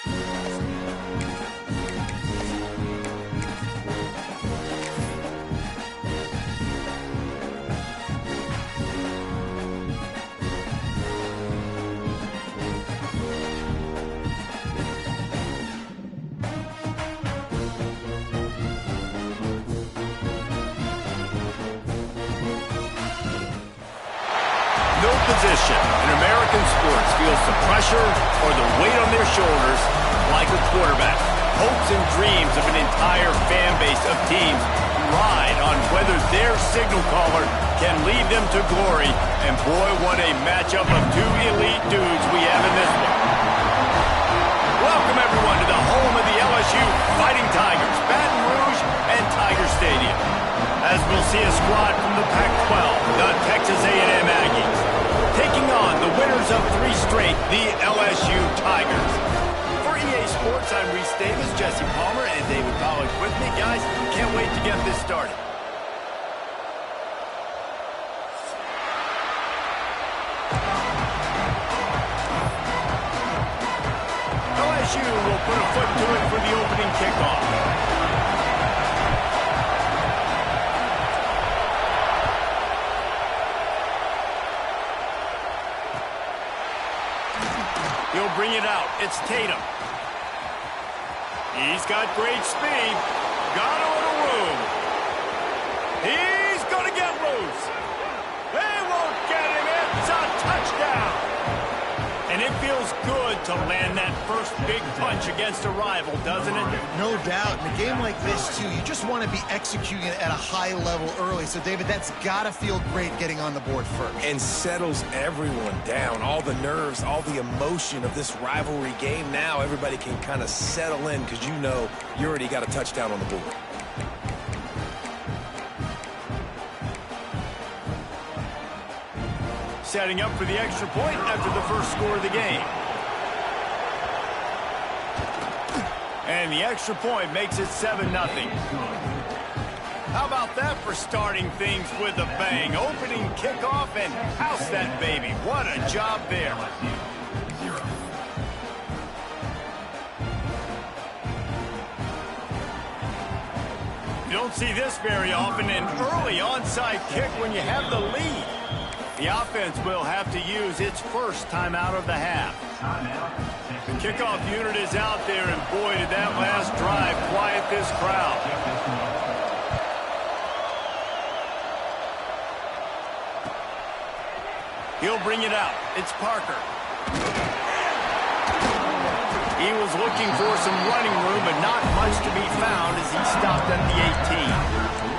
No position in American sports feels the pressure or the weight on their shoulders like a quarterback. Hopes and dreams of an entire fan base of teams ride on whether their signal caller can lead them to glory. And boy, what a matchup of two elite dudes we have in this one. Welcome everyone to the home of the LSU Fighting Tigers, Baton Rouge and Tiger Stadium. As we'll see a squad from the Pac-12, the Texas A&M Aggies, taking on the winners of 3 straight, the LSU Tigers. For EA Sports, I'm Reese Davis, Jesse Palmer, and David Pollack with me. Guys, can't wait to get this started. LSU will put a foot to it for the opening kickoff. He'll bring it out. It's Tatum. He's got great speed. Got a little room. He's going to get loose. They won't get him. It's a touchdown. And it feels good to land that first big punch against a rival, doesn't it? No doubt. In a game like this, too, you just want to be executing it at a high level early. So, David, that's got to feel great getting on the board first. And settles everyone down. All the nerves, all the emotion of this rivalry game. Now everybody can kind of settle in because you know you already got a touchdown on the board. Setting up for the extra point after the first score of the game. And the extra point makes it 7-0. How about that for starting things with a bang? Opening kickoff and house that baby. What a job there. You don't see this very often, an early onside kick when you have the lead. The offense will have to use its first timeout of the half. The kickoff unit is out there, and boy, did that last drive quiet this crowd. He'll bring it out. It's Parker. He was looking for some running room, but not much to be found as he stopped at the 18.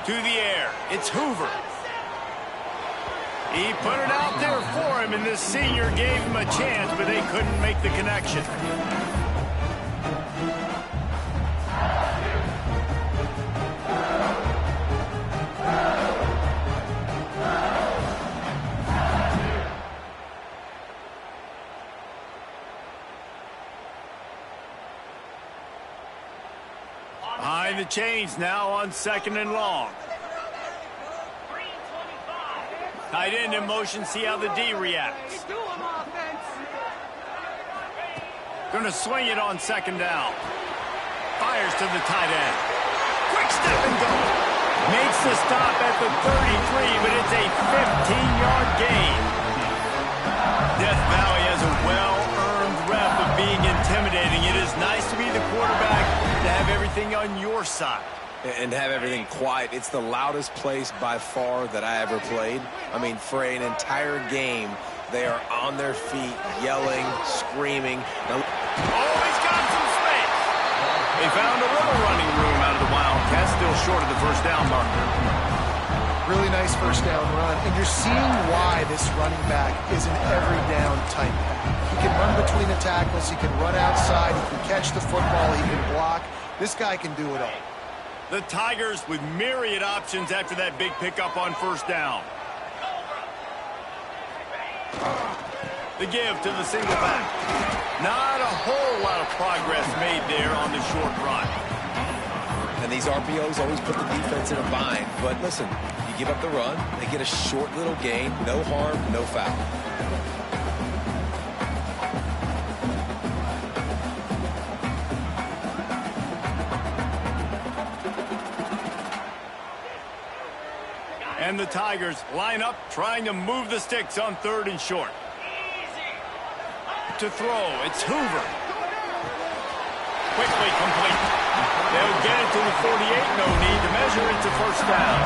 To the air, it's Hoover. He put it out there for him, and this senior gave him a chance, but they couldn't make the connection. Behind the chains now on 2nd and long. Tight end in motion, see how the D reacts. Gonna swing it on 2nd down. Fires to the tight end. Quick step and go. Makes the stop at the 33, but it's a 15-yard gain. Death Valley has a well-earned rep of being intimidating. It is nice to be the quarterback, to have everything on your side. And have everything quiet. It's the loudest place by far that I ever played. I mean, for an entire game, they are on their feet, yelling, screaming. Now, he's got some space. They found a little running room out of the Wildcats, still short of the first down marker. Really nice first down run. And you're seeing why this running back is an every down type back. He can run between the tackles. He can run outside. He can catch the football. He can block. This guy can do it all. The Tigers with myriad options after that big pickup on first down. The give to the single back. Not a whole lot of progress made there on the short run. And these RPOs always put the defense in a bind. But listen, you give up the run, they get a short little gain, no harm, no foul. And the Tigers line up trying to move the sticks on 3rd and short. To throw, it's Hoover. Quickly complete. They'll get it to the 48, no need to measure it to first down.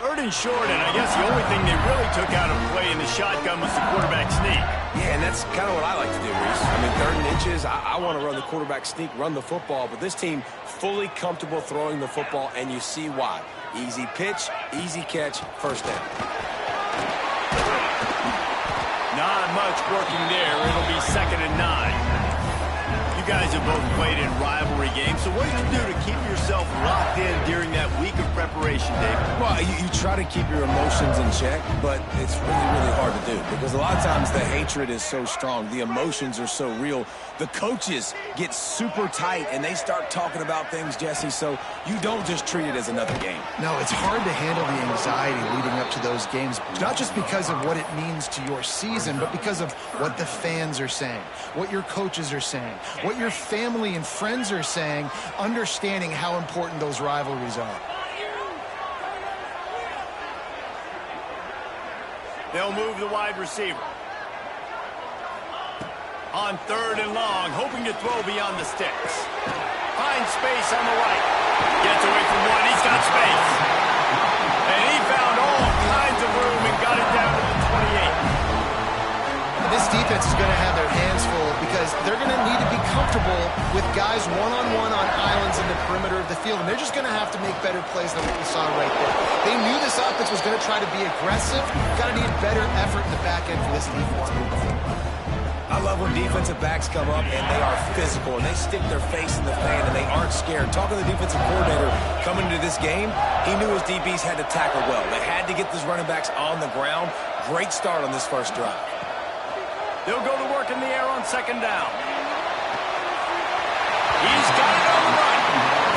Third and short, and I guess the only thing they really took out of play in the shotgun was the quarterback sneak. Yeah, and that's kind of what I like to do, Reese. I mean, 3rd and inches, I want to run the quarterback sneak, run the football, but this team fully comfortable throwing the football, and you see why. Easy pitch, easy catch, first down. Not much working there. It'll be 2nd and 9. You guys have both played in rivalry games, so what did you do to keep yourself locked in during that week of preparation, David? Well, you try to keep your emotions in check, but it's really, really hard to do because a lot of times the hatred is so strong. The emotions are so real. The coaches get super tight, and they start talking about things, Jesse, so you don't just treat it as another game. No, it's hard to handle the anxiety leading up to those games, not just because of what it means to your season, but because of what the fans are saying, what your coaches are saying, what your family and friends are saying, understanding how important those rivalries are. They'll move the wide receiver. On 3rd and long, hoping to throw beyond the sticks. Finds space on the right. Gets away from one. He's got space. And he found all kinds of room and got it down to the 28. This defense is going to have their hands full because they're going to need to be comfortable with guys one-on-one on islands in the perimeter of the field, and they're just going to have to make better plays than what we saw right there. They knew this offense was going to try to be aggressive. Got to need better effort in the back end for this defense. I love when defensive backs come up and they are physical and they stick their face in the fan and they aren't scared. Talking to the defensive coordinator coming into this game, he knew his DBs had to tackle well. They had to get these running backs on the ground. Great start on this first drive. They'll go to work in the air on 2nd down. He's got it on the run.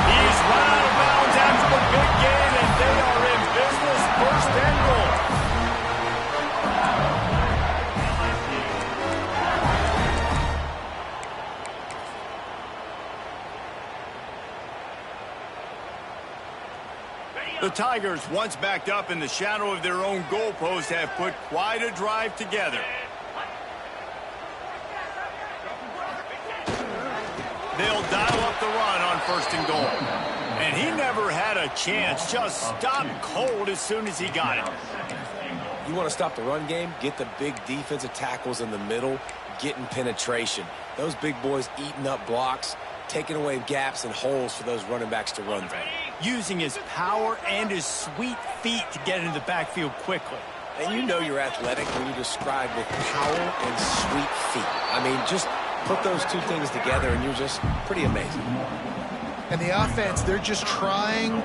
He's run out of bounds after the big gain, and they are in business. 1st and goal. The Tigers, once backed up in the shadow of their own goalpost, have put quite a drive together. They'll dial up the run on 1st and goal. And he never had a chance, just stopped cold as soon as he got it. You want to stop the run game? Get the big defensive tackles in the middle, getting penetration. Those big boys eating up blocks, taking away gaps and holes for those running backs to run through. Using his power and his sweet feet to get into the backfield quickly. And you know you're athletic when you describe with power and sweet feet. I mean, just put those two things together and you're just pretty amazing. And the offense, they're just trying.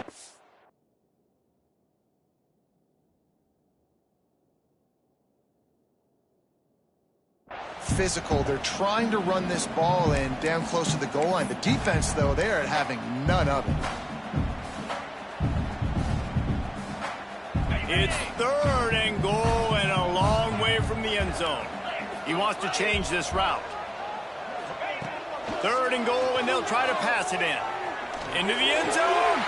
Physical. They're trying to run this ball in down close to the goal line. The defense, though, they are having none of it. It's 3rd and goal and a long way from the end zone. He wants to change this route. 3rd and goal, and they'll try to pass it in. Into the end zone.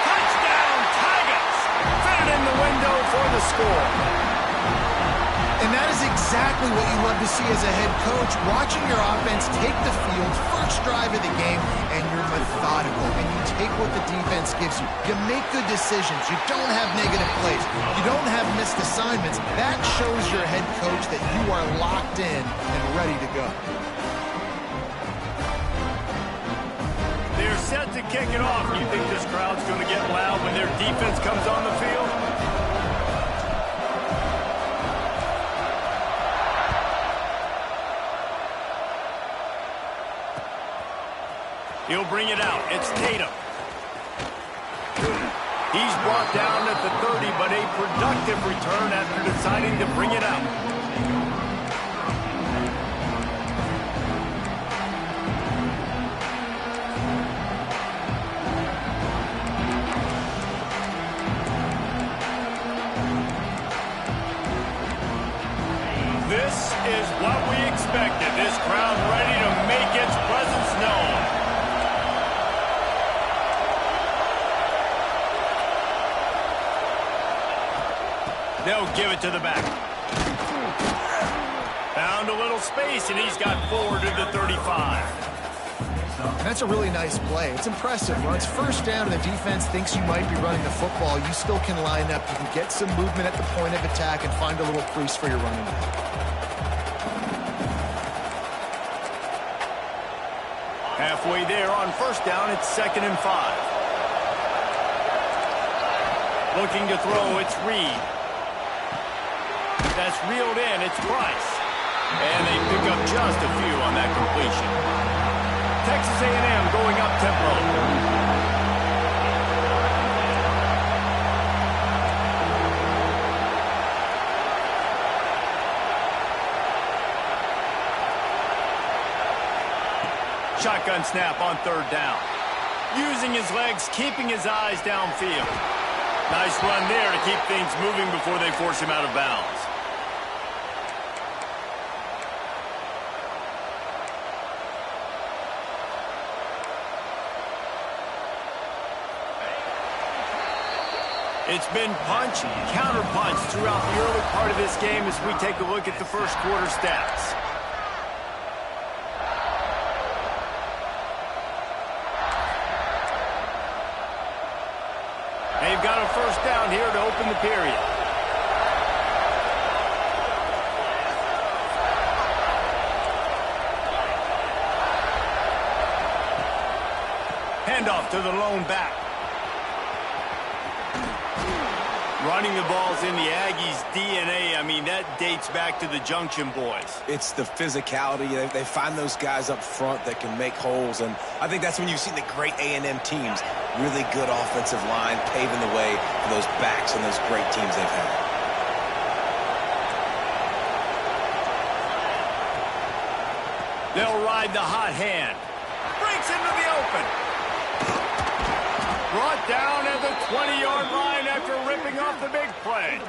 Touchdown, Tigers! window for the score. And that is exactly what you love to see as a head coach, watching your offense take the field, first drive of the game, and you're methodical, and you take what the defense gives you. You make good decisions. You don't have negative plays. You don't have missed assignments. That shows your head coach that you are locked in and ready to go. They're set to kick it off. You think this crowd's going to get loud when their defense comes on the field? He'll bring it out. It's Tatum. He's brought down at the 30, but a productive return after deciding to bring it out. This is what we expected. This crowd ready to make its presence known. They'll give it to the back. Found a little space, and he's got forward to the 35. That's a really nice play. It's impressive. When it's first down and the defense thinks you might be running the football, you still can line up. You can get some movement at the point of attack and find a little crease for your running back. Halfway there on first down, it's 2nd and 5. Looking to throw, it's Reed. That's reeled in, it's Price. And they pick up just a few on that completion. Texas A&M going up tempo. Shotgun snap on 3rd down. Using his legs, keeping his eyes downfield. Nice run there to keep things moving before they force him out of bounds. It's been punch, counter-punch throughout the early part of this game as we take a look at the first quarter stats. They've got a first down here to open the period. Handoff to the lone back. Running the ball's in the Aggies' DNA. I mean, that dates back to the Junction boys. It's the physicality. They find those guys up front that can make holes, and I think that's when you've seen the great A&M teams. Really good offensive line, paving the way for those backs and those great teams they've had. They'll ride the hot hand. Breaks into the open. Brought down at the 20-yard line after ripping off the big play.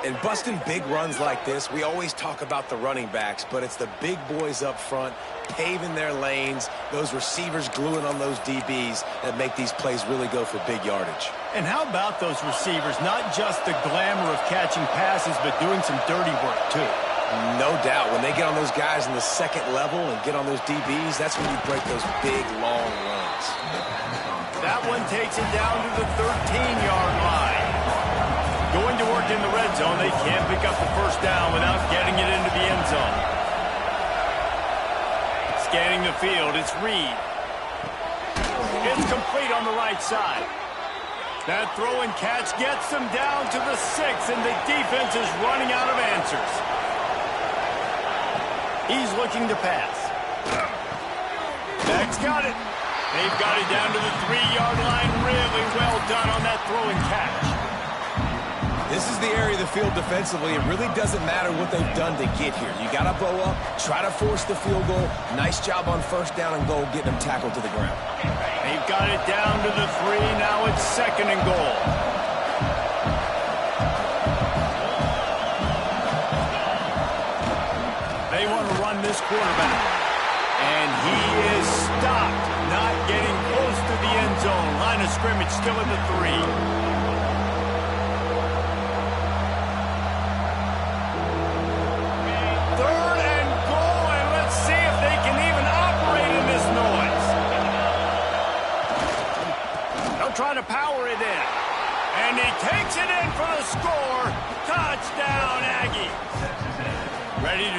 And busting big runs like this, we always talk about the running backs, but it's the big boys up front, paving their lanes, those receivers gluing on those DBs that make these plays really go for big yardage. And how about those receivers? Not just the glamour of catching passes, but doing some dirty work, too. No doubt. When they get on those guys in the second level and get on those DBs, that's when you break those big, long runs. That one takes it down to the 13-yard line. Going to work in the red zone, they can't pick up the first down without getting it into the end zone. Scanning the field, it's Reed. It's complete on the right side. That throw and catch gets them down to the 6, and the defense is running out of answers. He's looking to pass. Beck's got it. They've got it down to the 3-yard line. Really well done on that throw and catch. This is the area of the field defensively. It really doesn't matter what they've done to get here. You got to bow up, try to force the field goal. Nice job on first down and goal, getting them tackled to the ground. They've got it down to the 3. Now it's 2nd and goal. They want to run this quarterback. And he is stopped, not getting close to the end zone. Line of scrimmage still in the 3.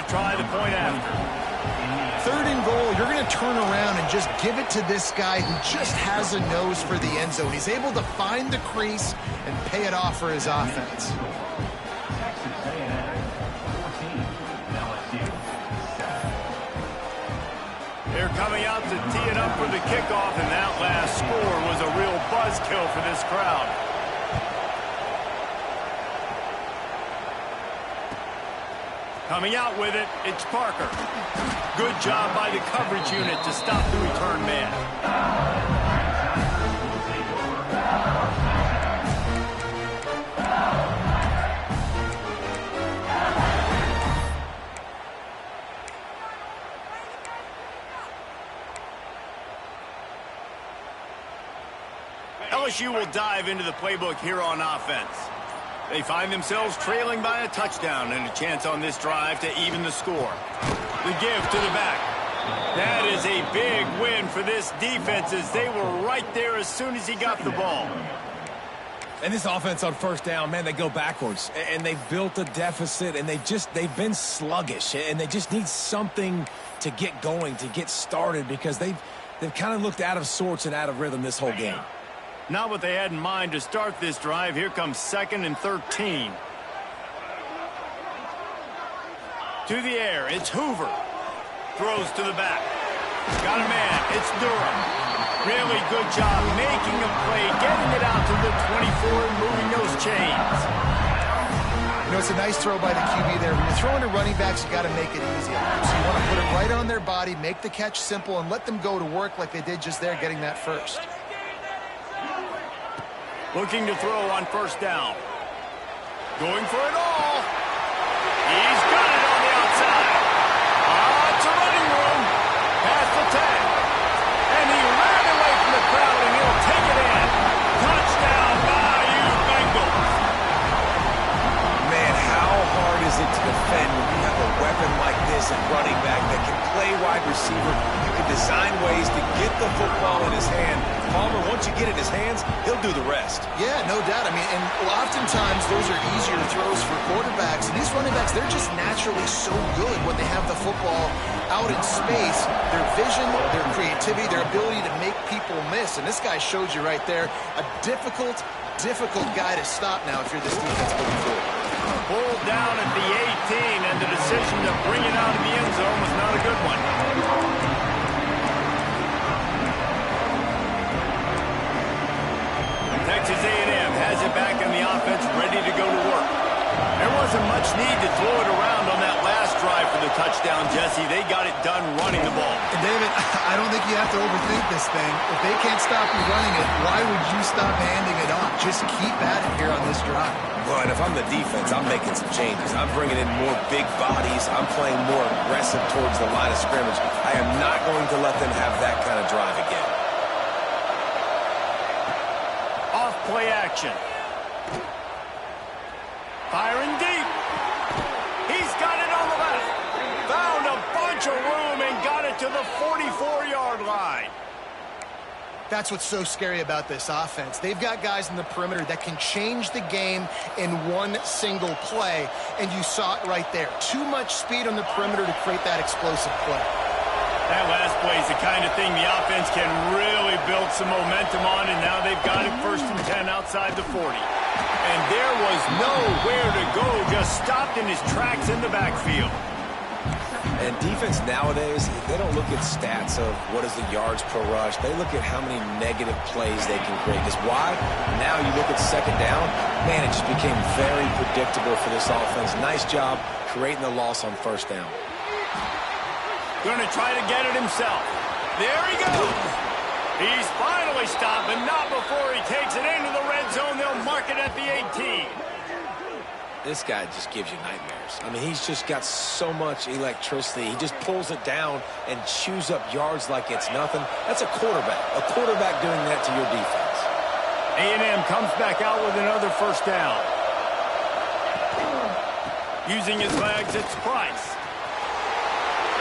try the point after. 3rd and goal, you're going to turn around and just give it to this guy who just has a nose for the end zone. He's able to find the crease and pay it off for his offense. They're coming out to tee it up for the kickoff, and that last score was a real buzzkill for this crowd. Coming out with it, it's Parker. Good job by the coverage unit to stop the return man. LSU will dive into the playbook here on offense. They find themselves trailing by a touchdown and a chance on this drive to even the score. The give to the back. That is a big win for this defense as they were right there as soon as he got the ball. And this offense on 1st down, man, they go backwards. And they've built a deficit, and they've been sluggish. And they just need something to get going, to get started, because they've kind of looked out of sorts and out of rhythm this whole game. Not what they had in mind to start this drive. Here comes 2nd and 13. To the air, it's Hoover. Throws to the back. Got a man, it's Durham. Really good job making a play, getting it out to the 24 and moving those chains. You know, it's a nice throw by the QB there. When you're throwing to running backs, you got to make it easy on them. So you want to put it right on their body, make the catch simple, and let them go to work like they did just there, getting that first. Looking to throw on 1st down. Going for it all. He's got it on the outside. It's a running room. Past the 10. And he ran away from the crowd, and he'll take it in. Touchdown, BYU Bengals. Man, how hard is it to defend when you have a weapon like this at running back that can play wide receiver? You can design ways to get the football in his hand. Palmer, once you get it in his hands, he'll do the rest. Yeah, no doubt. I mean, and oftentimes those are easier throws for quarterbacks. And these running backs, they're just naturally so good when they have the football out in space. Their vision, their creativity, their ability to make people miss. And this guy showed you right there, a difficult guy to stop now if you're this defense moving forward. Pulled down at the 18, and the decision to bring it out of the end zone was not a good one. Texas A&M has it back on the offense, ready to go to work. There wasn't much need to throw it around on that last drive for the touchdown, Jesse. They got it done running the ball. And David, I don't think you have to overthink this thing. If they can't stop you running it, why would you stop handing it off? Just keep at it here on this drive. Well, and if I'm the defense, I'm making some changes. I'm bringing in more big bodies. I'm playing more aggressive towards the line of scrimmage. I am not going to let them have that kind of drive again. Off play action. Firing deep. He's got it on the left. Found a bunch of room and got it to the 44-yard line. That's what's so scary about this offense. They've got guys in the perimeter that can change the game in one single play, and you saw it right there. Too much speed on the perimeter to create that explosive play. That last play is the kind of thing the offense can really build some momentum on, and now they've got it 1st and 10 outside the 40. And there was nowhere to go, just stopped in his tracks in the backfield. And defense nowadays, they don't look at stats of what is the yards per rush. They look at how many negative plays they can create. Because why? Now you look at 2nd down, man, it just became very predictable for this offense. Nice job creating the loss on 1st down. Going to try to get it himself. There he goes. He's finally stopped, but not before he takes it into the red zone. They'll mark it at the 18. This guy just gives you nightmares. I mean, he's just got so much electricity. He just pulls it down and chews up yards like it's nothing. That's a quarterback. A quarterback doing that to your defense. A&M comes back out with another 1st down. Using his legs, it's Price.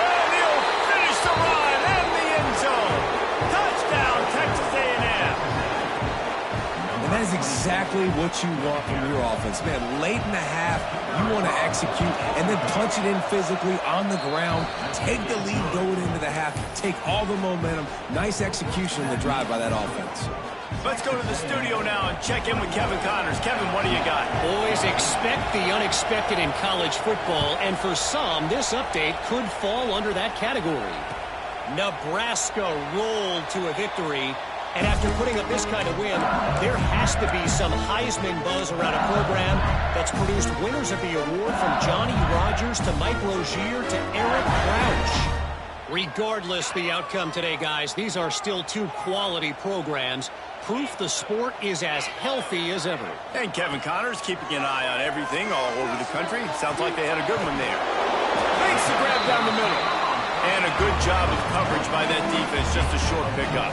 And he'll finish the run in the end zone. Touchdown, Texas A&M. And that is exactly what you want from your offense. Man, late in the half, you want to execute and then punch it in physically on the ground. Take the lead going into the half. Take all the momentum. Nice execution in the drive by that offense. Let's go to the studio now and check in with Kevin Connors. Kevin, what do you got? Boys, expect the unexpected in college football, and for some, this update could fall under that category. Nebraska rolled to a victory, and after putting up this kind of win, there has to be some Heisman buzz around a program that's produced winners of the award from Johnny Rodgers to Mike Rozier to Eric Crouch. Regardless the outcome today, guys, these are still two quality programs. Proof the sport is as healthy as ever. And Kevin Connors keeping an eye on everything all over the country. Sounds like they had a good one there. Makes the grab down the middle. And a good job of coverage by that defense. Just a short pickup.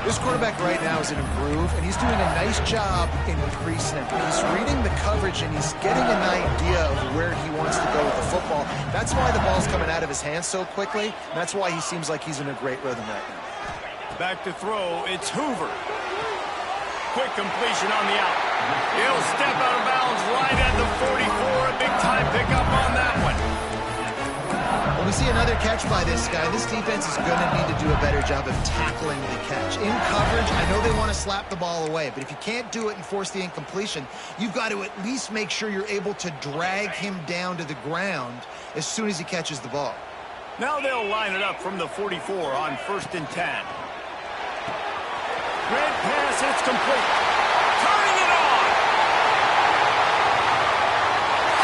This quarterback right now is in a groove, and he's doing a nice job in increasing it. He's reading the coverage, and he's getting an idea of where he wants to go with the football. That's why the ball's coming out of his hands so quickly, and that's why he seems like he's in a great rhythm right now. Back to throw, it's Hoover. Quick completion on the out. He'll step out of bounds right at the 44. A big time pickup on that one. When we see another catch by this guy, this defense is going to need to do a better job of tackling the catch. In coverage, I know they want to slap the ball away, but if you can't do it and force the incompletion, you've got to at least make sure you're able to drag him down to the ground as soon as he catches the ball. Now they'll line it up from the 44 on 1st and 10. Great pass, it's complete. Turning it on.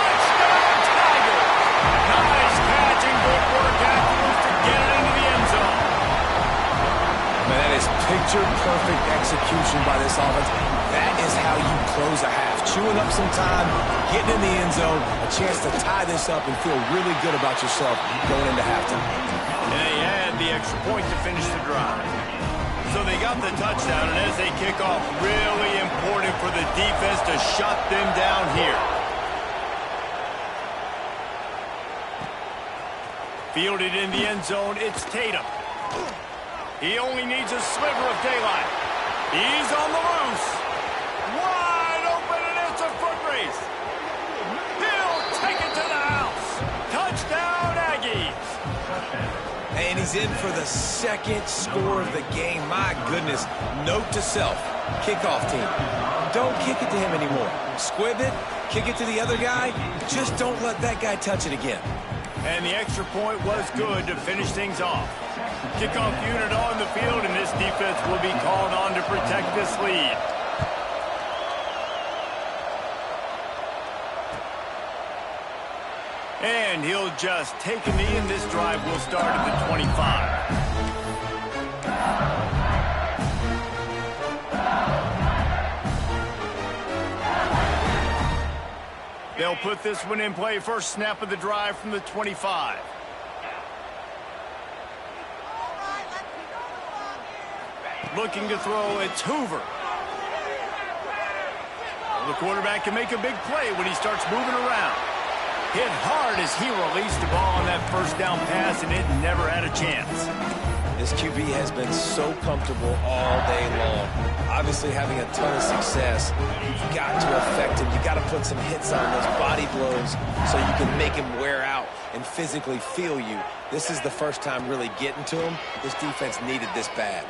Touchdown, Tigers. Nice catch and good work afterwards to get it into the end zone. Man, that is picture-perfect execution by this offense. That is how you close a half. Chewing up some time, getting in the end zone, a chance to tie this up and feel really good about yourself going into halftime. And they had the extra point to finish the drive. So they got the touchdown, and as they kick off, really important for the defense to shut them down here. Fielded in the end zone, it's Tatum. He only needs a sliver of daylight. He's on the loose. Wide open, and it's a foot race. He'll take it to the house. Touchdown, Aggies. And he's in for the second score of the game. My goodness. Note to self, kickoff team. Don't kick it to him anymore. Squib it, kick it to the other guy. Just don't let that guy touch it again. And the extra point was good to finish things off. Kickoff unit on the field, and this defense will be called on to protect this lead. And he'll just take a knee, and this drive will start at the 25. They'll put this one in play. First snap of the drive from the 25. Looking to throw, it's Hoover. The quarterback can make a big play when he starts moving around. Hit hard as he released the ball on that first down pass, and it never had a chance. This QB has been so comfortable all day long. Obviously having a ton of success. You've got to affect him. You've got to put some hits on those body blows so you can make him wear out and physically feel you. This is the first time really getting to him. This defense needed this bad.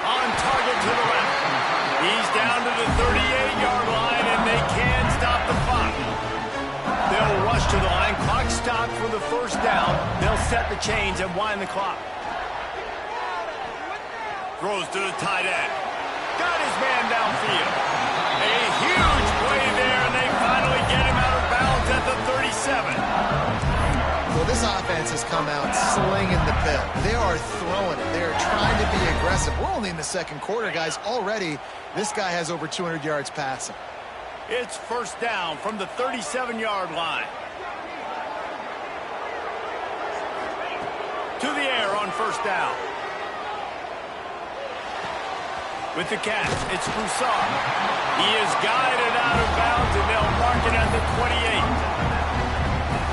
On target to the left. He's down to the 38-yard line, and they can stop the clock. They'll rush to the line. Clock stopped for the first down. They'll set the chains and wind the clock. Throws to the tight end. Got his man downfield. A huge play there, and they finally get him out of bounds at the 37. Well, this offense has come out slinging the pill. They are throwing it. They are trying to be aggressive. We're only in the second quarter, guys. Already, this guy has over 200 yards passing. It's first down from the 37-yard line. To the air on first down. With the catch, it's Broussard. He is guided out of bounds, and they'll mark it at the 28.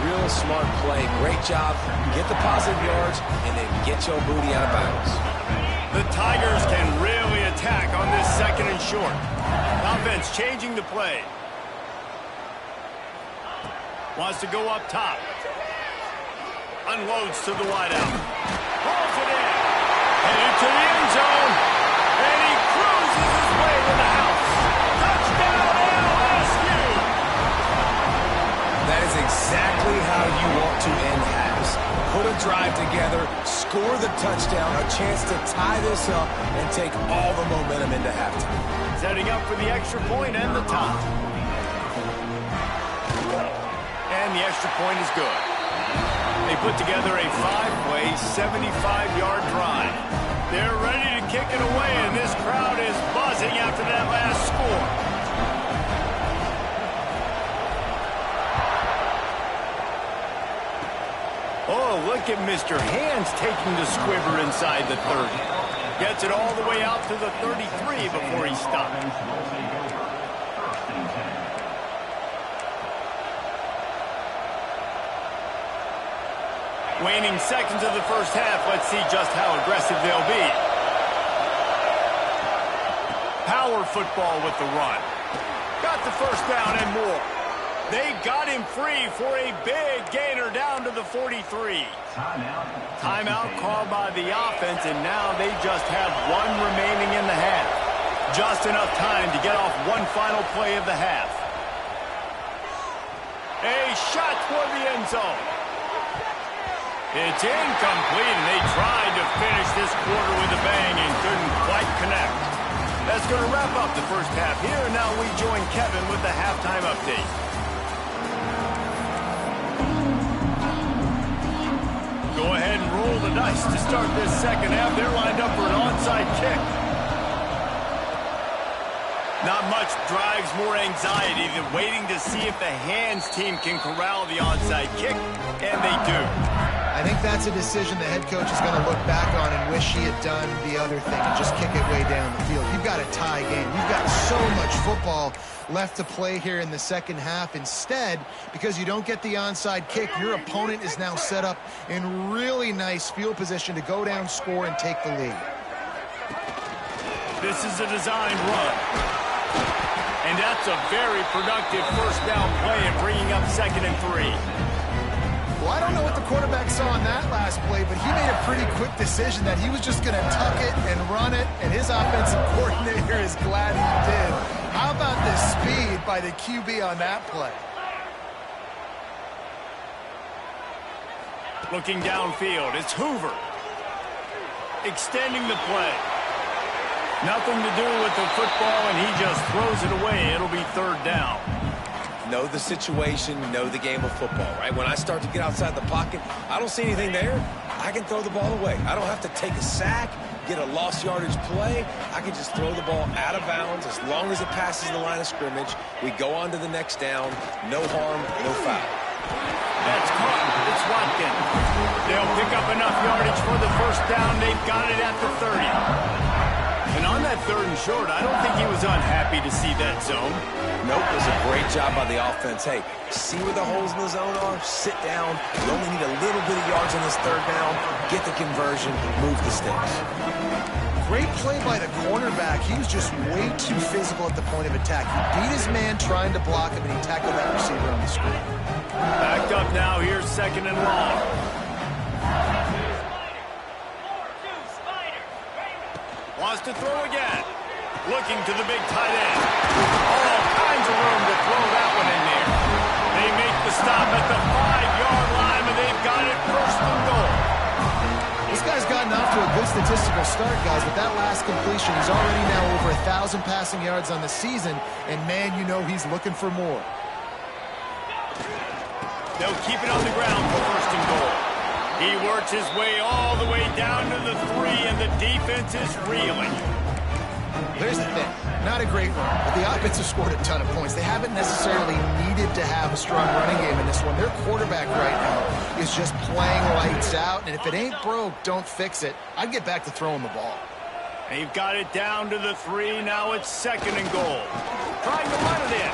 Real smart play. Great job. Get the positive yards, and then get your booty out of bounds. The Tigers can really attack on this 2nd and short. Offense changing the play. Wants to go up top. Unloads to the wideout. Pulls it in. Headed to the end zone. And he cruises his way to the house. Touchdown, LSU! That is exactly how you want to end halves. Put a drive together, score the touchdown, a chance to tie this up, and take all the momentum into halftime. Setting up for the extra point and the tie. And the extra point is good. They put together a 5-play, 75-yard drive. They're ready to kick it away, and this crowd is buzzing after that last score. Oh, look at Mr. Hands taking the squibber inside the 30. Gets it all the way out to the 33 before he stopped. Waning seconds of the first half. Let's see just how aggressive they'll be. Power football with the run. Got the first down and more. They got him free for a big gainer down to the 43. Timeout called by the offense, and now they just have one remaining in the half. Just enough time to get off one final play of the half. A shot toward the end zone. It's incomplete, and they tried to finish this quarter with a bang and couldn't quite connect. That's going to wrap up the first half here, and now we join Kevin with the halftime update. Go ahead and roll the dice to start this second half. They're lined up for an onside kick. Not much drives more anxiety than waiting to see if the hands team can corral the onside kick, and they do. I think that's a decision the head coach is going to look back on and wish he had done the other thing and just kick it way down the field. You've got a tie game. You've got so much football left to play here in the second half. Instead, because you don't get the onside kick, your opponent is now set up in really nice field position to go down, score, and take the lead. This is a designed run. And that's a very productive first down play and bringing up 2nd and 3. Well, I don't know what the quarterback saw on that last play, but he made a pretty quick decision that he was just going to tuck it and run it, and his offensive coordinator is glad he did. How about the speed by the QB on that play? Looking downfield, it's Hoover. Extending the play. Nothing to do with the football, and he just throws it away. It'll be 3rd down. Know the situation, know the game of football, right? When I start to get outside the pocket, I don't see anything there. I can throw the ball away. I don't have to take a sack, get a lost yardage play. I can just throw the ball out of bounds as long as it passes the line of scrimmage. We go on to the next down. No harm, no foul. That's caught. It's Watkins. They'll pick up enough yardage for the first down. They've got it at the 30. And on that 3rd and short, I don't think he was unhappy to see that zone. Nope, it was a great job by the offense. Hey, see where the holes in the zone are? Sit down. You only need a little bit of yards on this 3rd down. Get the conversion. Move the sticks. Great play by the cornerback. He was just way too physical at the point of attack. He beat his man trying to block him, and he tackled that receiver on the screen. Backed up now. Here's 2nd and long. Wants to throw again. Looking to the big tight end. All kinds of room to throw that one in there. They make the stop at the 5-yard line, and they've got it 1st and goal. This guy's gotten off to a good statistical start, guys, but that last completion, he's already now over 1,000 passing yards on the season, and man, you know he's looking for more. They'll keep it on the ground for 1st and goal. He works his way all the way down to the 3, and the defense is reeling. Here's the thing. Not a great run, but the offense has scored a ton of points. They haven't necessarily needed to have a strong running game in this one. Their quarterback right now is just playing lights out, and if it ain't broke, don't fix it. I'd get back to throwing the ball. They've got it down to the 3. Now it's 2nd and goal. Trying to run it in.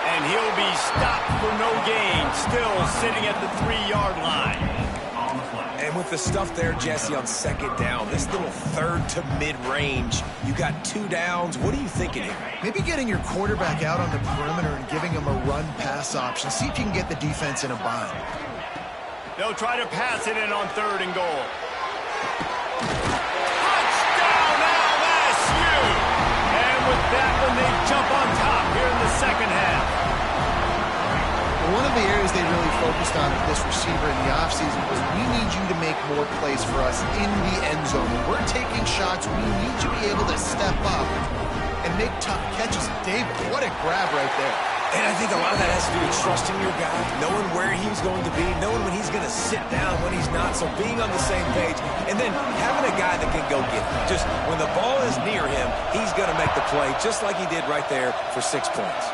And he'll be stopped for no gain. Still sitting at the 3-yard line. And And with the stuff there, Jesse, on second down, this little third to mid-range, you got 2 downs. What are you thinking here? Maybe getting your quarterback out on the perimeter and giving him a run-pass option. See if you can get the defense in a bind. They'll try to pass it in on 3rd and goal. Touchdown, LSU! And with that one, they jump on top here in the second half. One of the areas they really focused on with this receiver in the offseason was we need you to make more plays for us in the end zone. When we're taking shots, we need you to be able to step up and make tough catches. David, what a grab right there. And I think a lot of that has to do with trusting your guy, knowing where he's going to be, knowing when he's going to sit down, when he's not, so being on the same page, and then having a guy that can go get it. Just when the ball is near him, he's going to make the play, just like he did right there for 6 points.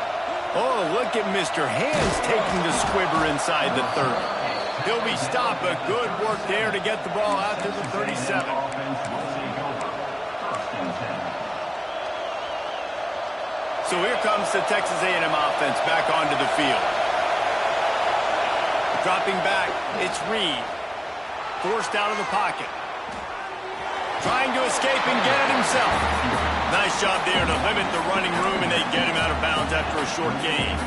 Oh, look at Mr. Hands taking the squibber inside the 30. He'll be stopped, but good work there to get the ball out to the 37. So here comes the Texas A&M offense back onto the field. Dropping back, it's Reed. Forced out of the pocket. Trying to escape and get it himself. Nice job there to limit the running room, and they get him out of bounds after a short gain.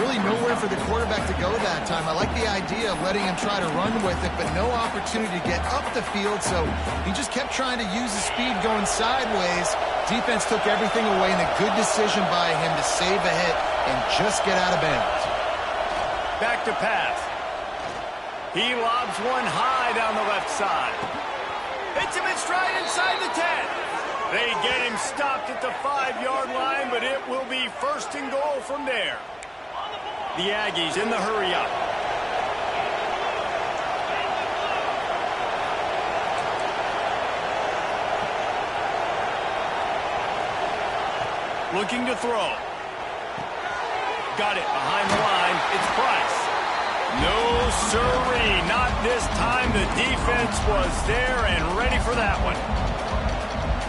Really nowhere for the quarterback to go that time. I like the idea of letting him try to run with it, but no opportunity to get up the field, so he just kept trying to use his speed going sideways. Defense took everything away, and a good decision by him to save a hit and just get out of bounds. Back to pass. He lobs one high down the left side. Hits him in stride inside the 10. They get him stopped at the 5-yard line, but it will be 1st and goal from there. The Aggies in the hurry-up. Looking to throw. Got it behind the line. It's Price. No sirree, not this time. The defense was there and ready for that one.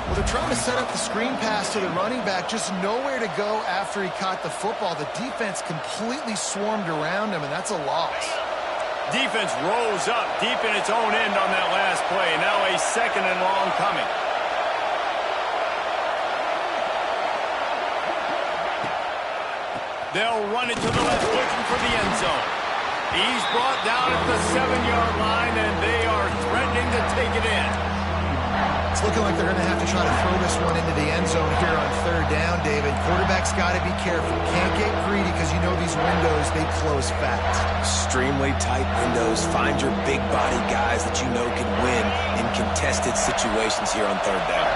Well, they're trying to set up the screen pass to the running back, just nowhere to go after he caught the football. The defense completely swarmed around him, and that's a loss. Defense rose up deep in its own end on that last play. Now a 2nd and long coming. They'll run it to the left, looking for the end zone. He's brought down at the 7-yard line, and they are threatening to take it in. It's looking like they're going to have to try to throw this one into the end zone here on 3rd down, David. Quarterback's got to be careful. Can't get greedy because you know these windows, they close fast. Extremely tight windows. Find your big body guys that you know can win in contested situations here on 3rd down.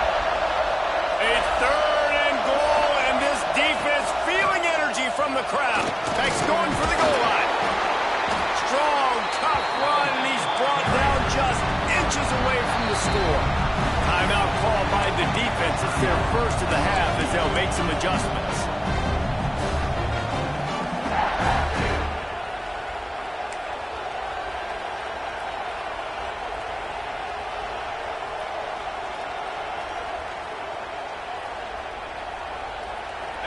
A 3rd and goal, and this defense feeling energy from the crowd. Beck's going for the goal line. Strong, tough run, and he's brought down just inches away from the score. Timeout called by the defense. It's their first of the half as they'll make some adjustments.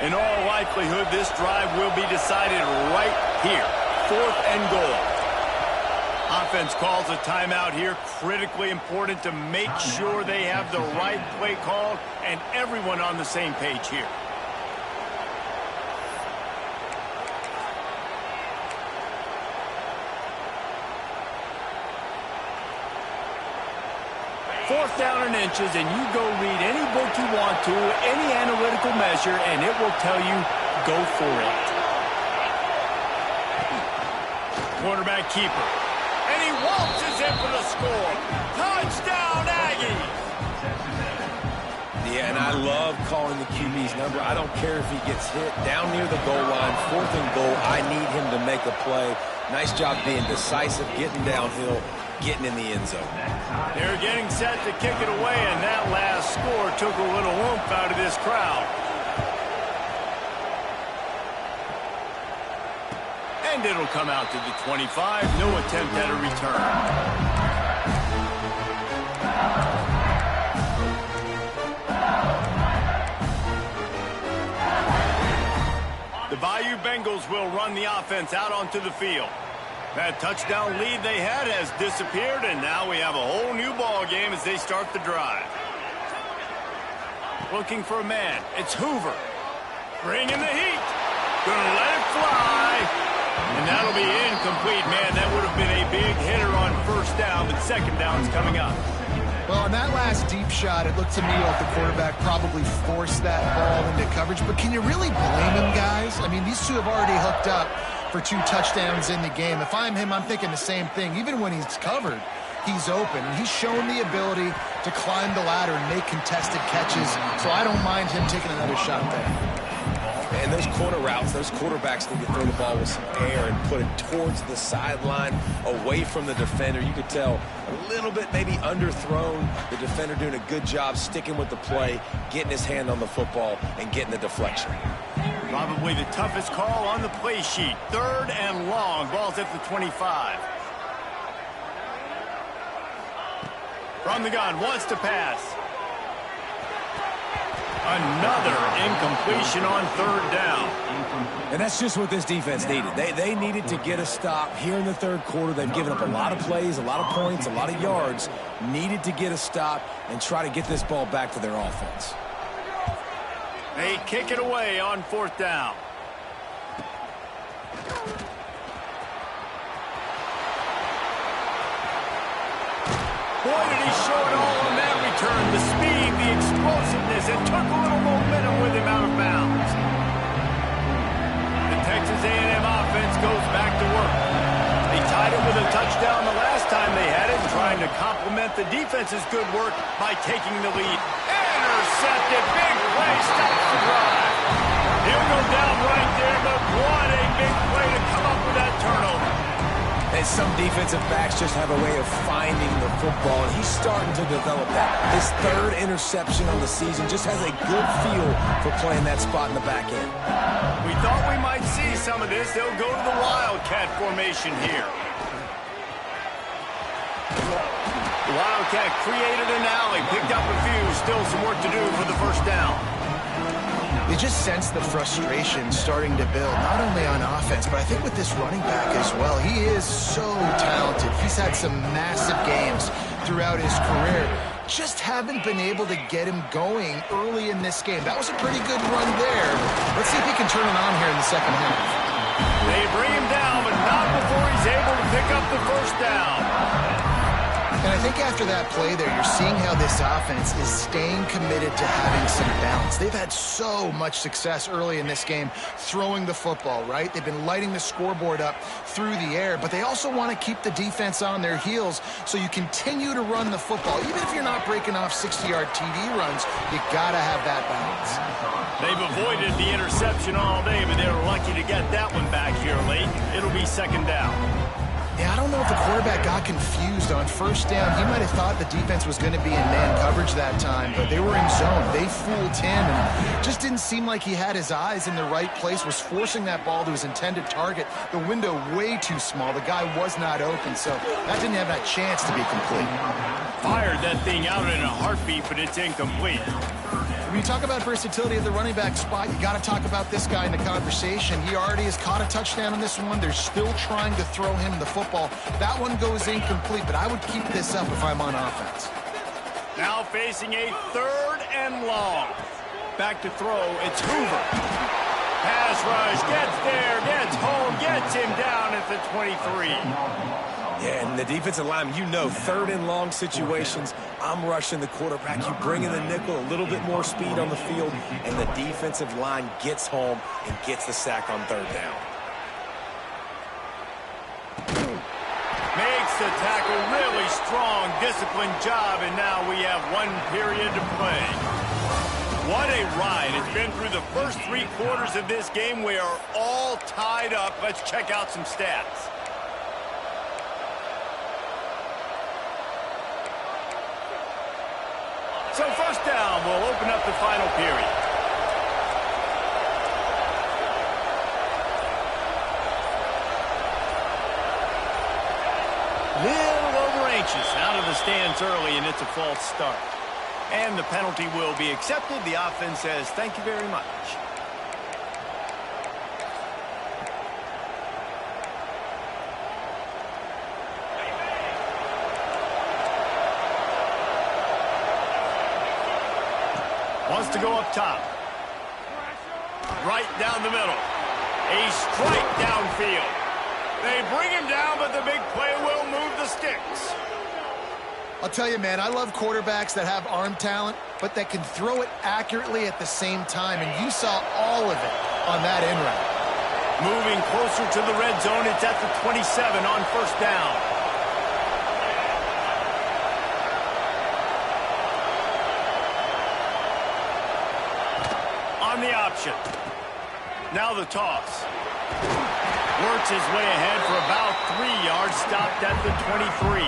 In all likelihood, this drive will be decided right here. 4th and goal. Offense calls a timeout here. Critically important to make sure they have the right play called and everyone on the same page here. Fourth down and inches, and you go read any book you want to, any analytical measure, and it will tell you, go for it. Quarterback keeper. And he waltzes in for the score. Touchdown, Aggies! Yeah, and I love calling the QB's number. I don't care if he gets hit down near the goal line, 4th and goal. I need him to make a play. Nice job being decisive, getting downhill, getting in the end zone. They're getting set to kick it away, and that last score took a little oomph out of this crowd. And it'll come out to the 25. No attempt at a return. The Bayou Bengals will run the offense out onto the field. That touchdown lead they had has disappeared, and now we have a whole new ball game as they start the drive. Looking for a man. It's Hoover. Bringing the heat. Gonna let it fly. And that'll be incomplete, man. That would have been a big hitter on first down, but second down's coming up. Well, on that last deep shot, it looked to me like the quarterback probably forced that ball into coverage. But can you really blame him, guys? I mean, these two have already hooked up for 2 touchdowns in the game. If I'm him, I'm thinking the same thing. Even when he's covered, he's open. And he's shown the ability to climb the ladder and make contested catches. So I don't mind him taking another shot there. And those corner routes, those quarterbacks need to throw the ball with some air and put it towards the sideline, away from the defender. You could tell a little bit maybe underthrown. The defender doing a good job sticking with the play, getting his hand on the football, and getting the deflection. Probably the toughest call on the play sheet. 3rd and long. Ball's at the 25. From the gun, wants to pass. Another incompletion on 3rd down. And that's just what this defense needed. They needed to get a stop here in the 3rd quarter. They've given up a lot of plays, a lot of points, a lot of yards. Needed to get a stop and try to get this ball back to their offense. They kick it away on 4th down. Boy, did he show it all on that return. The speed, the explosiveness, it took a little momentum with him out of bounds. The Texas A&M offense goes back to work. They tied it with a touchdown the last time they had it, trying to complement the defense's good work by taking the lead. Intercepted, big play, stops the drive. He'll go down right there, but what a big play to come up with that turnover. And some defensive backs just have a way of finding the football, and he's starting to develop that. His 3rd interception on the season just has a good feel for playing that spot in the back end. We thought we might see some of this. They'll go to the Wildcat formation here. The Wildcat created an alley, picked up a few, still some work to do for the first down. You just sense the frustration starting to build, not only on offense, but I think with this running back as well. He is so talented. He's had some massive games throughout his career. Just haven't been able to get him going early in this game. That was a pretty good run there. Let's see if he can turn it on here in the second half. They bring him down, but not before he's able to pick up the first down. And I think after that play there, you're seeing how this offense is staying committed to having some balance. They've had so much success early in this game throwing the football, right? They've been lighting the scoreboard up through the air, but they also want to keep the defense on their heels so you continue to run the football. Even if you're not breaking off 60-yard TD runs, you got to have that balance. They've avoided the interception all day, but they were lucky to get that one back here late. It'll be second down. Yeah, I don't know if the quarterback got confused on first down. He might have thought the defense was going to be in man coverage that time, but they were in zone. They fooled him, and just didn't seem like he had his eyes in the right place, was forcing that ball to his intended target. The window way too small. The guy was not open, so that didn't have that chance to be complete. Fired that thing out in a heartbeat, but it's incomplete. When you talk about versatility at the running back spot, you got to talk about this guy in the conversation. He already has caught a touchdown on this one. They're still trying to throw him the football. That one goes incomplete, but I would keep this up if I'm on offense. Now facing a 3rd and long. Back to throw, it's Hoover. Pass rush, gets there, gets home, gets him down at the 23. Yeah, and the defensive line, you know, 3rd and long situations, I'm rushing the quarterback. You bring in the nickel, a little bit more speed on the field, and the defensive line gets home and gets the sack on 3rd down. Makes the tackle, really strong, disciplined job, and now we have 1 period to play. What a ride. It's been through the first 3 quarters of this game. We are all tied up. Let's check out some stats. So first down will open up the final period. Little over anxious out of the stands early, and it's a false start. And the penalty will be accepted. The offense says thank you very much. to go up top. Right down the middle. A strike downfield. They bring him down, but the big play will move the sticks. I'll tell you, man, I love quarterbacks that have arm talent, but that can throw it accurately at the same time, and you saw all of it on that in route. Moving closer to the red zone, it's at the 27 on first down. On the option. Now the toss. Works his way ahead for about 3 yards, stopped at the 23.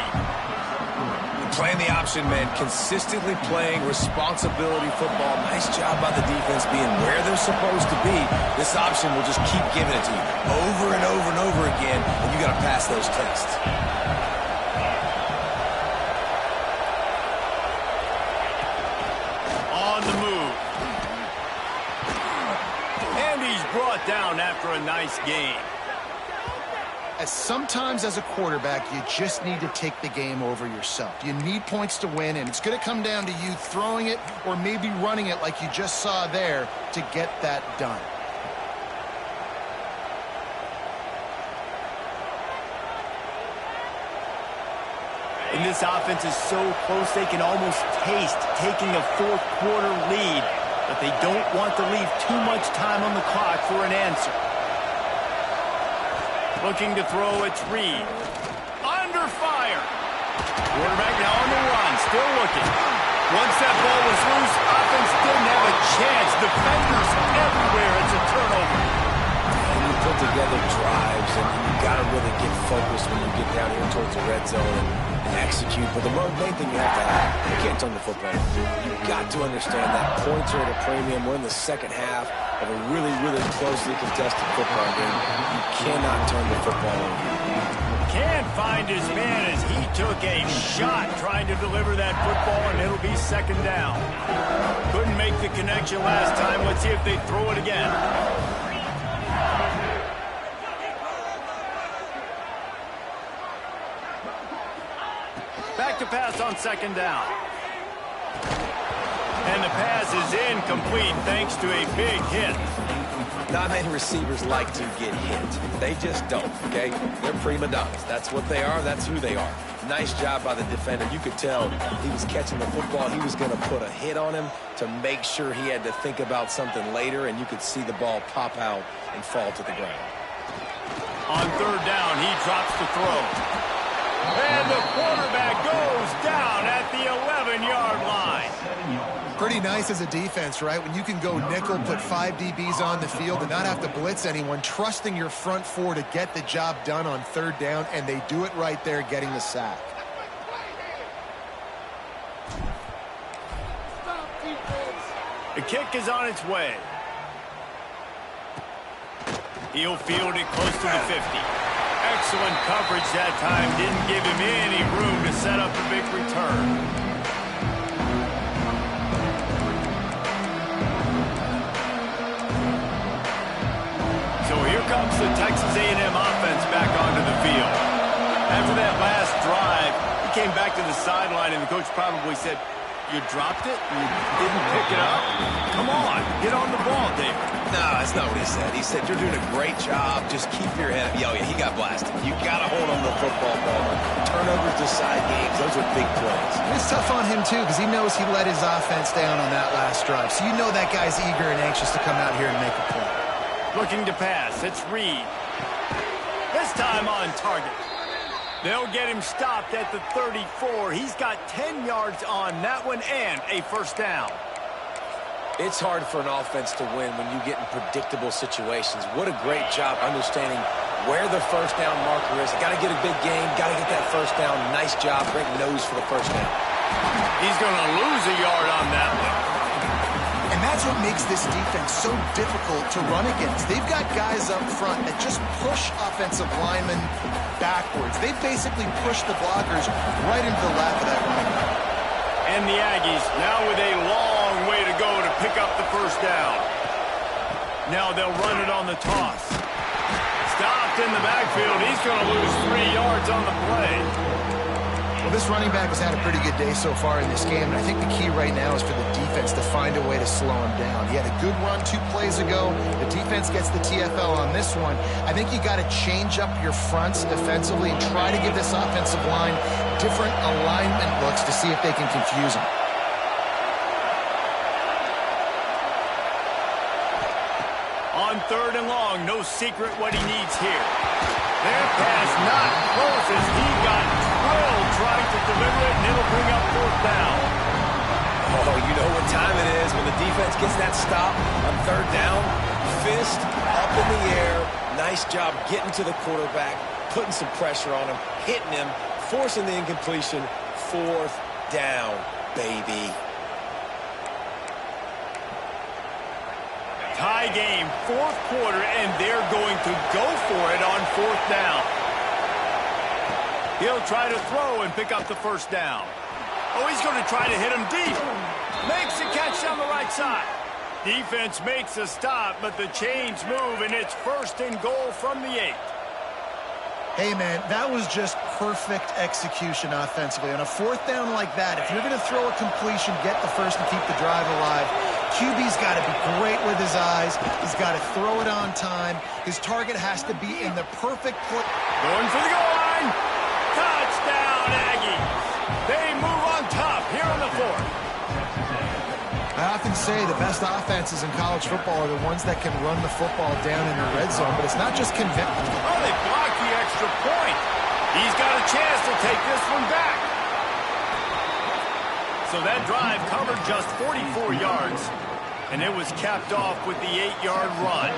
Playing the option, man, consistently playing responsibility football. Nice job by the defense being where they're supposed to be. This option will just keep giving it to you over and over and over again, and you got to pass those tests. On the move. And he's brought down after a nice game. Sometimes as a quarterback, you just need to take the game over yourself. You need points to win, and it's going to come down to you throwing it or maybe running it like you just saw there to get that done. And this offense is so close they can almost taste taking a fourth quarter lead, but they don't want to leave too much time on the clock for an answer. Looking to throw, it's Reed. Under fire. Quarterback now on the run, still looking. Once that ball was loose, offense didn't have a chance. Defenders everywhere. It's a turnover. And you put together drives, and you got to really get focused when you get down here towards the red zone and execute. But the main thing you have to have, you can't turn the football over. You've got to understand that points are at a premium. We're in the second half of a really, really closely contested football game. You cannot turn the football over. Can't find his man as he took a shot trying to deliver that football, and it'll be second down. Couldn't make the connection last time. Let's see if they throw it again. Back to pass on second down. And the pass is incomplete thanks to a big hit. Not many receivers like to get hit. They just don't, okay? They're prima donnas. That's what they are. That's who they are. Nice job by the defender. You could tell he was catching the football. He was going to put a hit on him to make sure he had to think about something later, and you could see the ball pop out and fall to the ground. On third down, he drops the throw. And the quarterback goes down at the 11-yard line. Pretty nice as a defense, right? When you can go nickel, put 5 DBs on the field and not have to blitz anyone, trusting your front four to get the job done on third down, and they do it right there, getting the sack. The kick is on its way. He'll field it close to the 50. Excellent coverage that time. Didn't give him any room to set up a big return. So here comes the Texas A&M offense back onto the field. After that last drive, he came back to the sideline, and the coach probably said, "You dropped it? You didn't pick it up? Come on, get on the ball, David." No, that's not what he said. He said, "You're doing a great job. Just keep your head up." Oh, yeah, he got blasted. You got to hold on to the football ball. Turnovers decide games. Those are big plays. And it's tough on him, too, because he knows he let his offense down on that last drive. So you know that guy's eager and anxious to come out here and make a play. Looking to pass. It's Reed. This time on target. They'll get him stopped at the 34. He's got 10 yards on that one and a first down. It's hard for an offense to win when you get in predictable situations. What a great job understanding where the first down marker is. Got to get a big game. Got to get that first down. Nice job. Great nose for the first down. He's going to lose a yard on that one. And that's what makes this defense so difficult to run against. They've got guys up front that just push offensive linemen backwards. They basically push the blockers right into the lap of that running back. And the Aggies now with a long way to go to pick up the first down. Now they'll run it on the toss. Stopped in the backfield. He's going to lose 3 yards on the play. Well, this running back has had a pretty good day so far in this game, and I think the key right now is for the defense to find a way to slow him down. He had a good run 2 plays ago. The defense gets the TFL on this one. I think you got to change up your fronts defensively and try to give this offensive line different alignment looks to see if they can confuse him. On 3rd and long, no secret what he needs here. Their pass not close as he got drilled trying to deliver it, and it'll bring up 4th down. Oh, you know what time it is when the defense gets that stop on 3rd down. Fist up in the air. Nice job getting to the quarterback, putting some pressure on him, hitting him, forcing the incompletion. 4th down, baby. Tie game, 4th quarter, and they're going to go for it on 4th down. He'll try to throw and pick up the 1st down. Oh, he's going to try to hit him deep. Makes the catch down the right side. Defense makes a stop, but the chains move, and it's 1st and goal from the 8. Hey, man, that was just perfect execution offensively. On a 4th down like that, if you're going to throw a completion, get the 1st and keep the drive alive. QB's got to be great with his eyes. He's got to throw it on time. His target has to be in the perfect place. Going for the goal line. Touchdown, Aggies. They move on top here on the 4th. I often say the best offenses in college football are the ones that can run the football down in the red zone, but it's not just convincing. Oh, they blocked the extra point. He's got a chance to take this one back. So that drive covered just 44 yards, and it was capped off with the 8-yard run.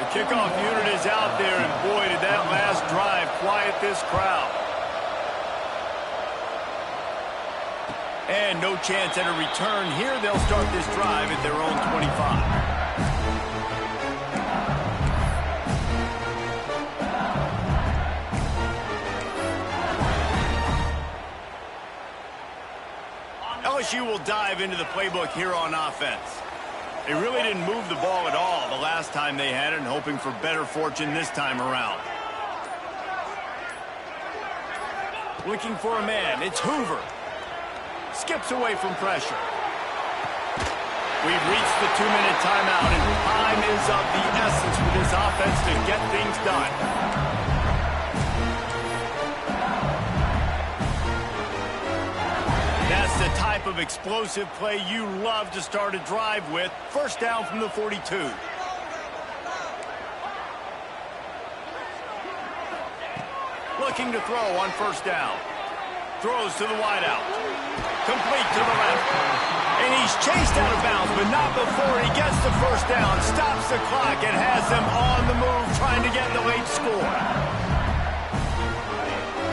The kickoff unit is out there, and boy, did that last drive quiet this crowd. And no chance at a return here. They'll start this drive at their own 25. LSU will dive into the playbook here on offense. They really didn't move the ball at all the last time they had it, and hoping for better fortune this time around. Looking for a man. It's Hoover. Skips away from pressure. We've reached the 2-minute timeout, and time is of the essence for this offense to get things done. That's the type of explosive play you love to start a drive with. 1st down from the 42. Looking to throw on 1st down. Throws to the wideout. Complete to the left. And he's chased out of bounds, but not before he gets the 1st down. Stops the clock and has them on the move trying to get the late score.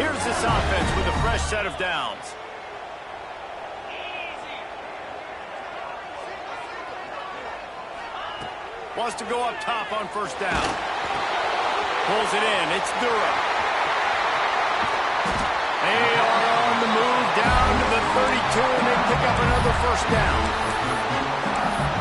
Here's this offense with a fresh set of downs. Wants to go up top on 1st down. Pulls it in. It's Durham. They are on the move down to the 32, and they pick up another 1st down.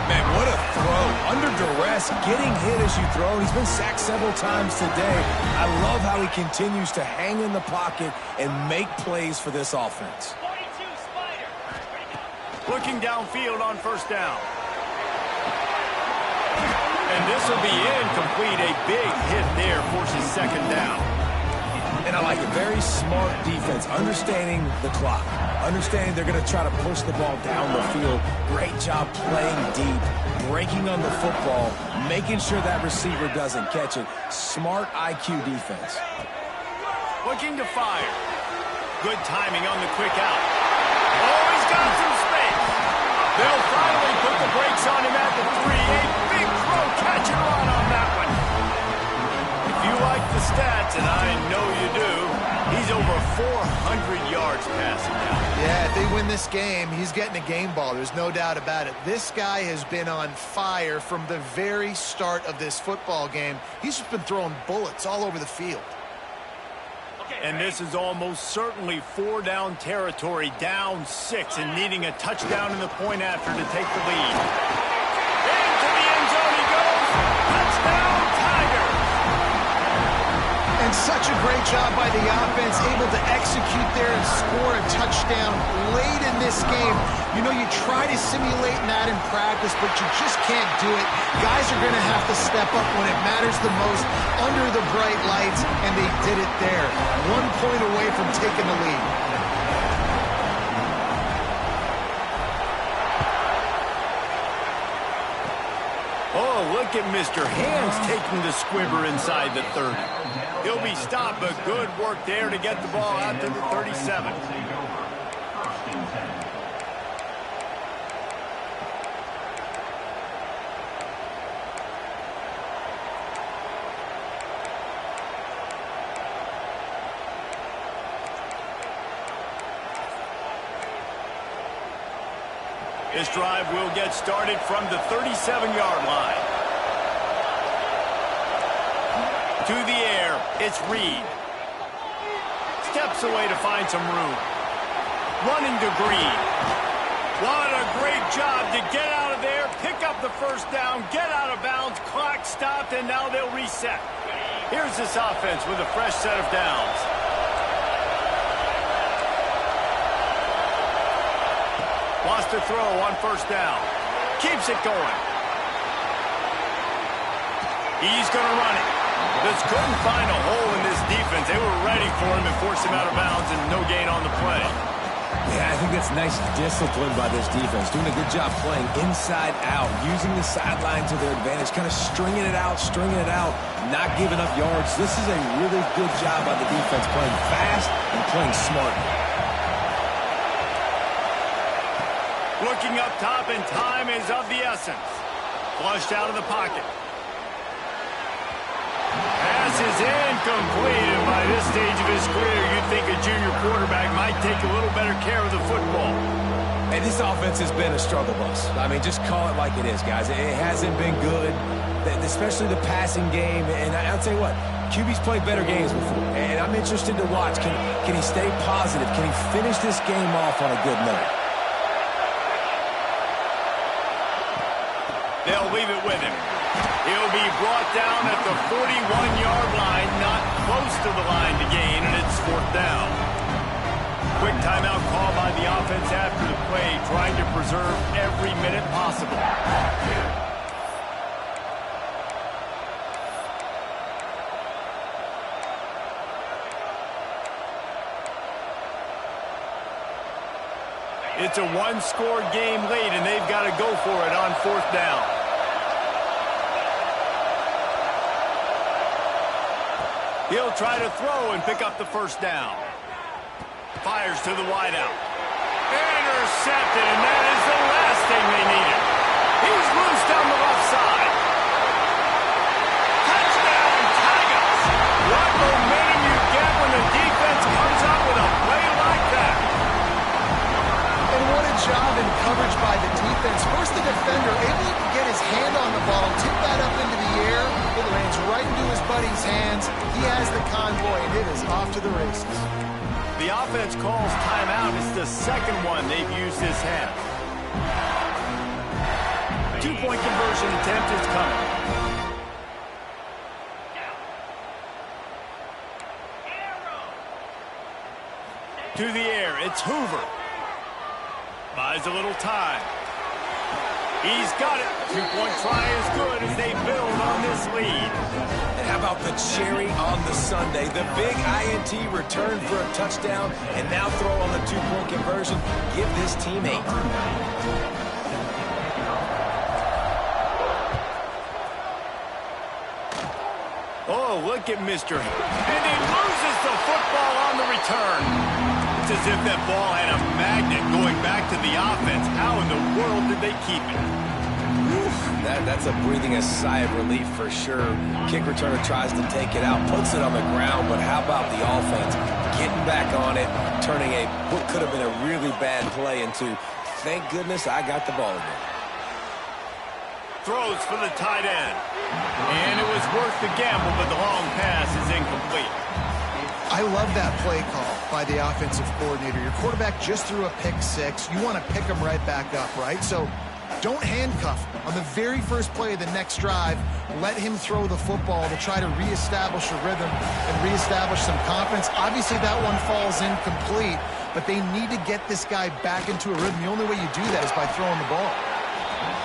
Man, what a throw. Under duress, getting hit as you throw. He's been sacked several times today. I love how he continues to hang in the pocket and make plays for this offense. Looking downfield on 1st down. And this will be incomplete. A big hit there forces 2nd down. And I like a very smart defense, understanding the clock, understanding they're going to try to push the ball down the field. Great job playing deep, breaking on the football, making sure that receiver doesn't catch it. Smart IQ defense. Looking to fire. Good timing on the quick out. Oh, he's got some space. They'll finally put the brakes on him at the 3. A big throw, catch and run on that one. If you like the stats, and I know you do, he's over 400 yards passing now. Yeah, if they win this game, he's getting a game ball. There's no doubt about it. This guy has been on fire from the very start of this football game. He's just been throwing bullets all over the field. And this is almost certainly 4-down territory, down 6, and needing a touchdown in the point after to take the lead. Into the end zone he goes. Touchdown, Tigers! And Such a great job by the offense, able to execute there and score a touchdown late in this game. You know, you try to simulate that in practice, but you just can't do it. Guys are going to have to step up when it matters the most under the bright lights, and they did it there. 1 point away from taking the lead. Oh, look at Mr. Hands taking the squibber inside the 30. He'll be stopped, but good work there to get the ball out to the 37. This drive will get started from the 37-yard line. To the air, it's Reed. Steps away to find some room. Running to Green. What a great job to get out of there, pick up the first down, get out of bounds, clock stopped, and now they'll reset. Here's this offense with a fresh set of downs. Lost to throw on first down. Keeps it going. He's going to run it. Just couldn't find a hole in this defense. They were ready for him and forced him out of bounds, and no gain on the play. Yeah, I think that's nice discipline by this defense. Doing a good job playing inside out, using the sideline to their advantage, kind of stringing it out, not giving up yards. This is a really good job by the defense, playing fast and playing smart. Looking up top, and time is of the essence. Flushed out of the pocket. Pass is incomplete, and by this stage of his career, you'd think a junior quarterback might take a little better care of the football. And this offense has been a struggle bus. I mean, just call it like it is, guys. It hasn't been good, especially the passing game. And I'll tell you what, QB's played better games before, and I'm interested to watch. Can he stay positive? Can he finish this game off on a good note? They'll leave it with him. He'll be brought down at the 41-yard line, not close to the line to gain, and it's fourth down. Quick timeout call by the offense after the play, trying to preserve every minute possible. It's a one-score game late, and they've got to go for it on fourth down. He'll try to throw and pick up the first down. Fires to the wideout. Intercepted, and that is the last thing they needed. He's loose down the left side. Touchdown, Tigers! What momentum you get when the defense comes up with a play like that. And what a job in coverage by the defense. First, the defender able to get his hand on the ball, tip that up into the air. It lands right into his buddy's hands. He has the convoy, and it is off to the races. The offense calls timeout. It's the second one they've used this half. Two-point conversion attempt is coming. To the air, it's Hoover. Buys a little time. He's got it. Two-point try is good as they build on this lead. And how about the cherry on the Sunday? The big INT return for a touchdown, and now throw on the two-point conversion. Give this team 8. Oh, look at Mr. And he loses the football on the return. It's as if that ball had a magnet going back to the offense. How in the world did they keep it? That's a breathing a sigh of relief for sure. Kick returner tries to take it out, puts it on the ground, but how about the offense getting back on it, turning what could have been a really bad play into, thank goodness I got the ball again. Throws for the tight end. And it was worth the gamble, but the long pass is incomplete. I love that play call by the offensive coordinator. Your quarterback just threw a pick 6. You want to pick him right back up, right? So Don't handcuff him. On the very first play of the next drive, let him throw the football to try to reestablish a rhythm and reestablish some confidence. Obviously, that one falls incomplete, but they need to get this guy back into a rhythm. The only way you do that is by throwing the ball.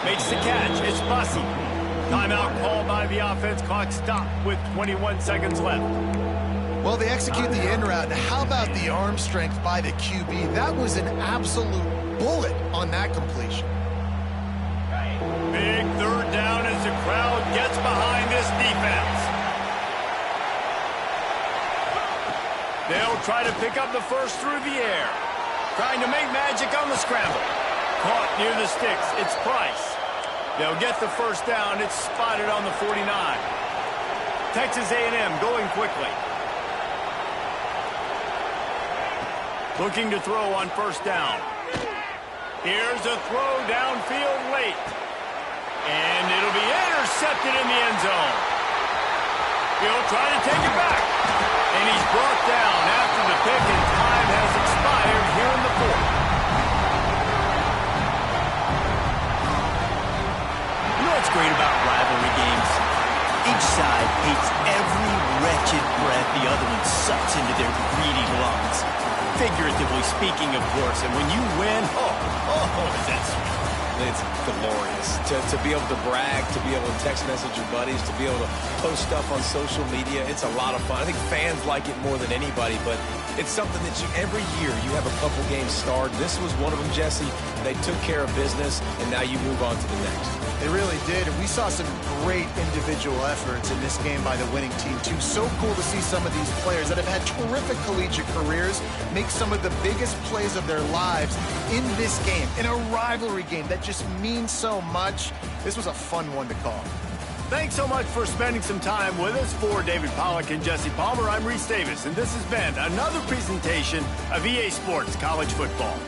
Makes the catch. It's Bussey. Timeout called by the offense. Clock stopped with 21 seconds left. Well, they execute the in route. Now, how about the arm strength by the QB? That was an absolute bullet on that completion. Big third down as the crowd gets behind this defense. They'll try to pick up the first through the air. Trying to make magic on the scramble. Caught near the sticks. It's Price. They'll get the first down. It's spotted on the 49. Texas A&M going quickly. Looking to throw on first down. Here's a throw downfield late. And it'll be intercepted in the end zone. He'll try to take it back. And he's brought down after the pick, and time has expired here in the fourth. You know what's great about rivalry games? Each side hates every wretched breath the other one sucks into their greedy lungs. Figuratively speaking, of course. And when you win, is that sweet. It's glorious to be able to brag, to be able to text message your buddies, to be able to post stuff on social media. It's a lot of fun. I think fans like it more than anybody, but it's something that every year you have a couple games starred. This was one of them, Jesse. They took care of business, and now you move on to the next. They really did, and we saw some great individual efforts in this game by the winning team, too. So cool to see some of these players that have had terrific collegiate careers make some of the biggest plays of their lives in this game, in a rivalry game that just means so much. This was a fun one to call. Thanks so much for spending some time with us. For David Pollack and Jesse Palmer, I'm Reese Davis, and this has been another presentation of EA Sports College Football.